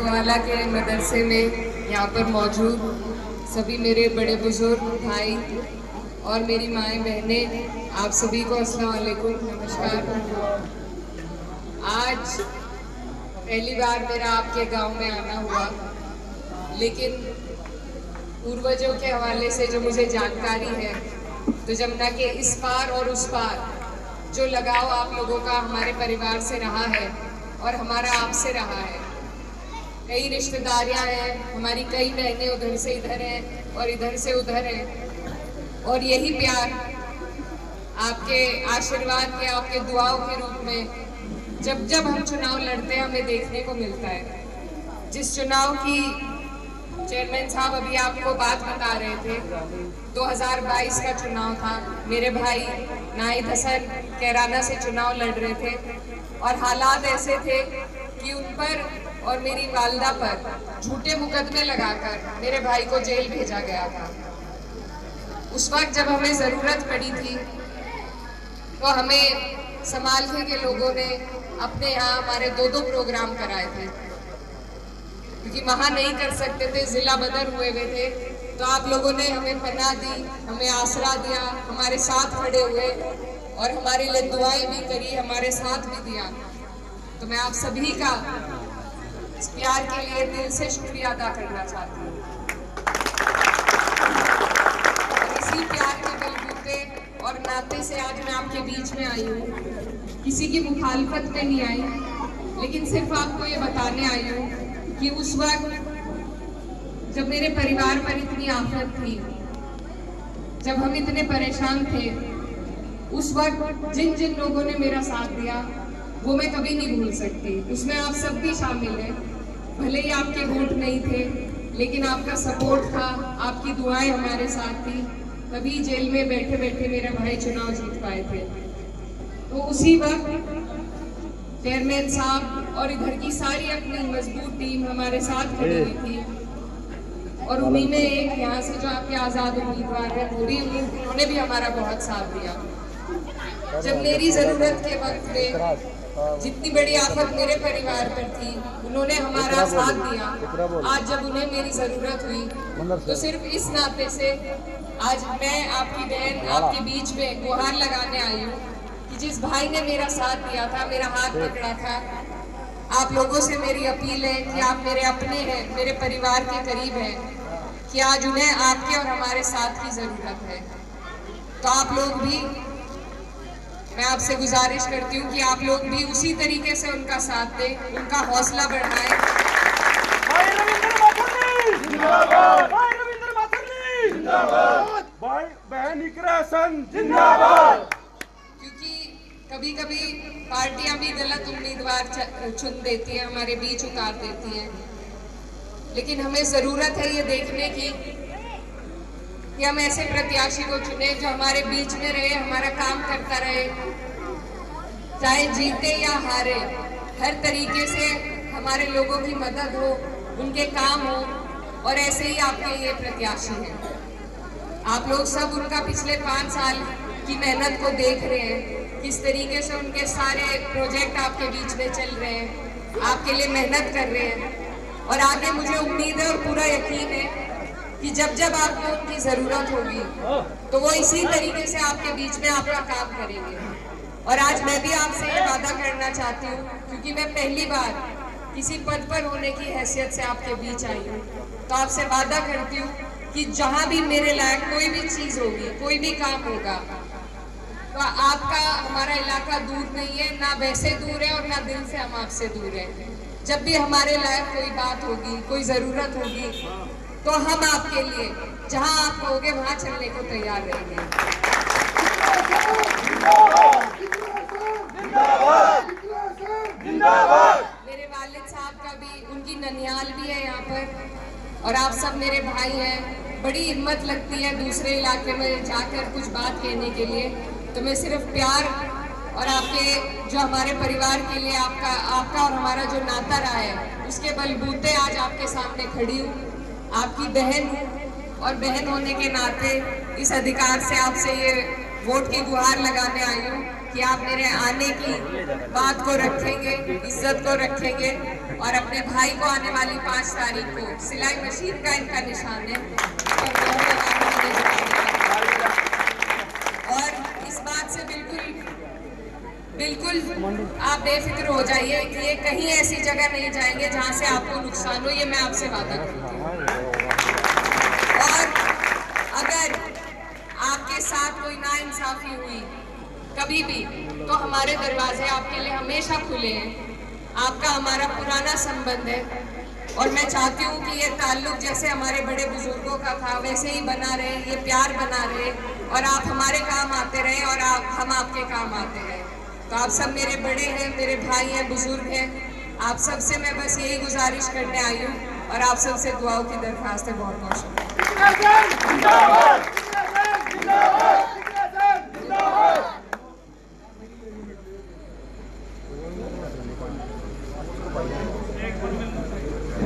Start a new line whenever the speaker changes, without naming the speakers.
रजवाला के मदरसे में यहाँ पर मौजूद सभी मेरे बड़े बुजुर्ग भाई और मेरी माएँ बहनें, आप सभी को अस्सलाम वालेकुम, नमस्कार। आज पहली बार मेरा आपके गांव में आना हुआ, लेकिन पूर्वजों के हवाले से जो मुझे जानकारी है तो जमुना के इस पार और उस पार जो लगाव आप लोगों का हमारे परिवार से रहा है और हमारा आपसे रहा है। कई रिश्तेदारियां हैं, हमारी कई बहनें उधर से इधर हैं और इधर से उधर हैं, और यही प्यार आपके आशीर्वाद के, आपके दुआओं के रूप में जब जब हम चुनाव लड़ते हैं हमें देखने को मिलता है। जिस चुनाव की चेयरमैन साहब अभी आपको बात बता रहे थे, 2022 का चुनाव था। मेरे भाई नाहिद हसन कैराना से चुनाव लड़ रहे थे और हालात ऐसे थे कि उन पर और मेरी वालदा पर झूठे मुकदमे लगाकर मेरे भाई को जेल भेजा गया था। उस वक्त जब हमें ज़रूरत पड़ी थी तो हमें समालखे के लोगों ने अपने यहाँ हमारे 2-2 प्रोग्राम कराए थे, क्योंकि वहाँ नहीं कर सकते थे, जिला बदर हुए थे। तो आप लोगों ने हमें पनाह दी, हमें आसरा दिया, हमारे साथ खड़े हुए और हमारे लिए दुआएं भी करी, हमारे साथ भी दिया। तो मैं आप सभी का इस प्यार के लिए दिल से शुक्रिया अदा करना चाहती हूँ। और इसी प्यार के बलबूते और नाते से आज मैं आपके बीच में आई हूँ। किसी की मुखालफत में नहीं आई, लेकिन सिर्फ आपको ये बताने आई हूँ कि उस वक्त जब मेरे परिवार पर इतनी आफत थी, जब हम इतने परेशान थे, उस वक्त जिन जिन लोगों ने मेरा साथ दिया वो मैं कभी नहीं भूल सकती। उसमें आप सब भी शामिल हैं। भले ही आपके वोट नहीं थे, लेकिन आपका सपोर्ट था, आपकी दुआएं हमारे साथ थी, तभी जेल में बैठे बैठे मेरा भाई चुनाव जीत पाए थे। तो उसी वक्त चेयरमैन साहब और इधर की सारी अपनी मजबूत टीम हमारे साथ खड़ी हुई थी, और उन्हीं में एक यहाँ से जो आपके आज़ाद उम्मीदवार हैं वो भी, उन्होंने भी हमारा बहुत साथ दिया। जब मेरी ज़रूरत के वक्त में जितनी बड़ी आफत मेरे परिवार पर थी, उन्होंने हमारा साथ दिया। आज जब उन्हें मेरी ज़रूरत हुई तो सिर्फ इस नाते से आज मैं आपकी बहन आपके बीच में गुहार लगाने आई हूँ कि जिस भाई ने मेरा साथ दिया था, मेरा हाथ पकड़ा था, आप लोगों से मेरी अपील है कि आप मेरे अपने हैं, मेरे परिवार के करीब हैं, कि आज उन्हें आपके और हमारे साथ की ज़रूरत है। तो आप लोग भी, मैं आपसे गुजारिश करती हूँ कि आप लोग भी उसी तरीके से उनका साथ दें, उनका हौसला बढ़ाएं। क्योंकि कभी कभी पार्टियां भी गलत उम्मीदवार चुन देती हैं, हमारे बीच उतार देती हैं, लेकिन हमें ज़रूरत है ये देखने की कि हम ऐसे प्रत्याशी को चुने जो हमारे बीच में रहे, हमारा काम करता रहे, चाहे जीते या हारे, हर तरीके से हमारे लोगों की मदद हो, उनके काम हो। और ऐसे ही आपके ये प्रत्याशी हैं। आप लोग सब उनका पिछले 5 साल की मेहनत को देख रहे हैं, किस तरीके से उनके सारे प्रोजेक्ट आपके बीच में चल रहे हैं, आपके लिए मेहनत कर रहे हैं। और आगे मुझे उम्मीद है और पूरा यकीन है कि जब जब आपको उनकी ज़रूरत होगी तो वो इसी तरीके से आपके बीच में आपका काम करेंगे। और आज मैं भी आपसे ये वादा करना चाहती हूँ, क्योंकि मैं पहली बार किसी पद पर होने की हैसियत से आपके बीच आई हूँ, तो आपसे वादा करती हूँ कि जहाँ भी मेरे लायक कोई भी चीज़ होगी, कोई भी काम होगा, तो आपका हमारा इलाका दूर नहीं है, ना वैसे दूर है और ना दिल से हम आपसे दूर है। जब भी हमारे लायक कोई बात होगी, कोई ज़रूरत होगी, तो हम आपके लिए जहां आप कहोगे वहां चलने को तैयार रहेंगे। मेरे वालिद साहब का भी, उनकी ननियाल भी है यहाँ पर, और आप सब मेरे भाई हैं। बड़ी हिम्मत लगती है दूसरे इलाके में जाकर कुछ बात कहने के लिए, तो मैं सिर्फ प्यार और आपके जो हमारे परिवार के लिए आपका और हमारा जो नाता रहा है, उसके बलबूते आज आपके सामने खड़ी हूँ। आपकी बहन हूँ और बहन होने के नाते इस अधिकार से आपसे ये वोट की गुहार लगाने आई हूँ कि आप मेरे आने की बात को रखेंगे, इज्जत को रखेंगे और अपने भाई को आने वाली 5 तारीख को सिलाई मशीन का इनका निशान है और इस बात से बिल्कुल आप बेफिक्र हो जाइए कि ये कहीं ऐसी जगह नहीं जाएंगे जहां से आपको नुकसान हो, ये मैं आपसे वादा करती हूँ। और अगर आपके साथ कोई नाइंसाफी हुई कभी भी तो हमारे दरवाजे आपके लिए हमेशा खुले हैं। आपका हमारा पुराना संबंध है और मैं चाहती हूँ कि ये ताल्लुक जैसे हमारे बड़े बुजुर्गों का था वैसे ही बना रहे, ये प्यार बना रहे और आप हमारे काम आते रहे और हम आपके काम आते रहे। तो आप सब मेरे बड़े हैं, मेरे भाई हैं, बुजुर्ग हैं, आप सबसे मैं बस यही गुजारिश करने आई हूँ और आप सबसे दुआओं की दरख्वास्त है। बहुत बहुत शुक्रिया।